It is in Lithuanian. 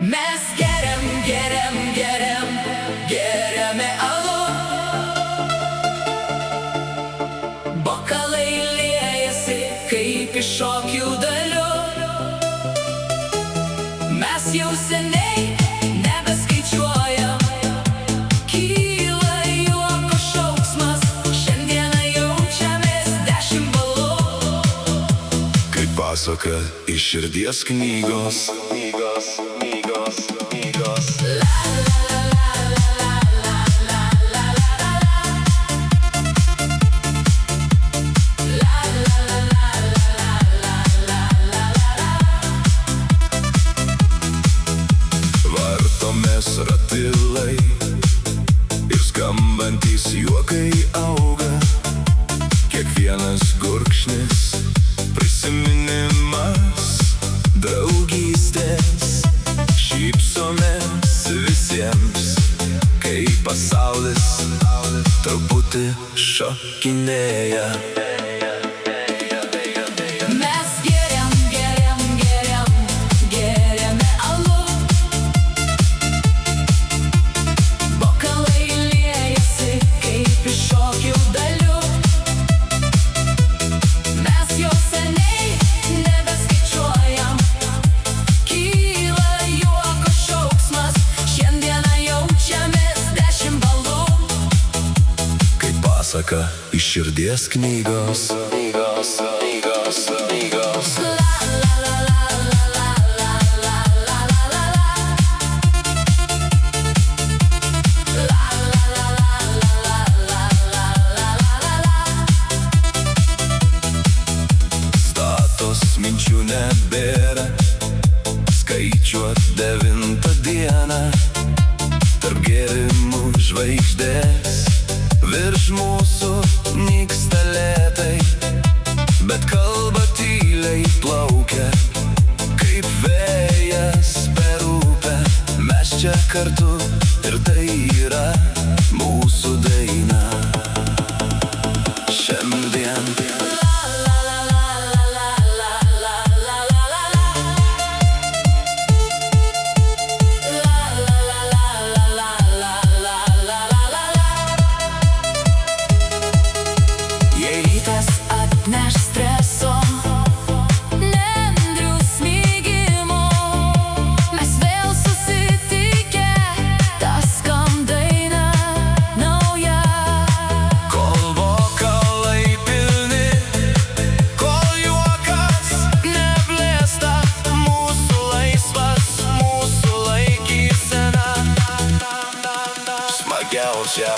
Mes geriame alų, bokalai liejasi kaip iš šokių dalių. Mes jau seniai nebeskaičiuojam, kyla juoko šauksmas, šiandieną jaučiamės 10 balų. Kaip pasaka iš širdies knygos. Vartomės ratilai ir skambantys juokai auga. Kiekvienas gurkšnis prisiminimas draugystės. Šypsomės visiems, kai pasaulis truputį šokinėja. Mes geriame alų, bokalai liejasi kaip iš šokių dalių. Mes jau seniai nebeskaičiuojam, kyla juoko šauksmas, šiandieną jaučiamės 10 balų. Kaip pasaka iš širdies knygos. Statos minčių nebėra, skaičiuot 9 dieną. Tarp gėrimų žvaigždės virš mūsų nyksta lėtai, bet kalba tyliai plaukia, kaip vėjas per upę. Mes čia kartu ir tai yra mūsų daina. Šiandien Jei rytas atneš streso, nendrių smigimo, mes vėl susitikę, tas skam daina nauja. kol bokalai pilni, kol juokas neblėsta, mūsų laisvas, mūsų laikysena. Smagiausia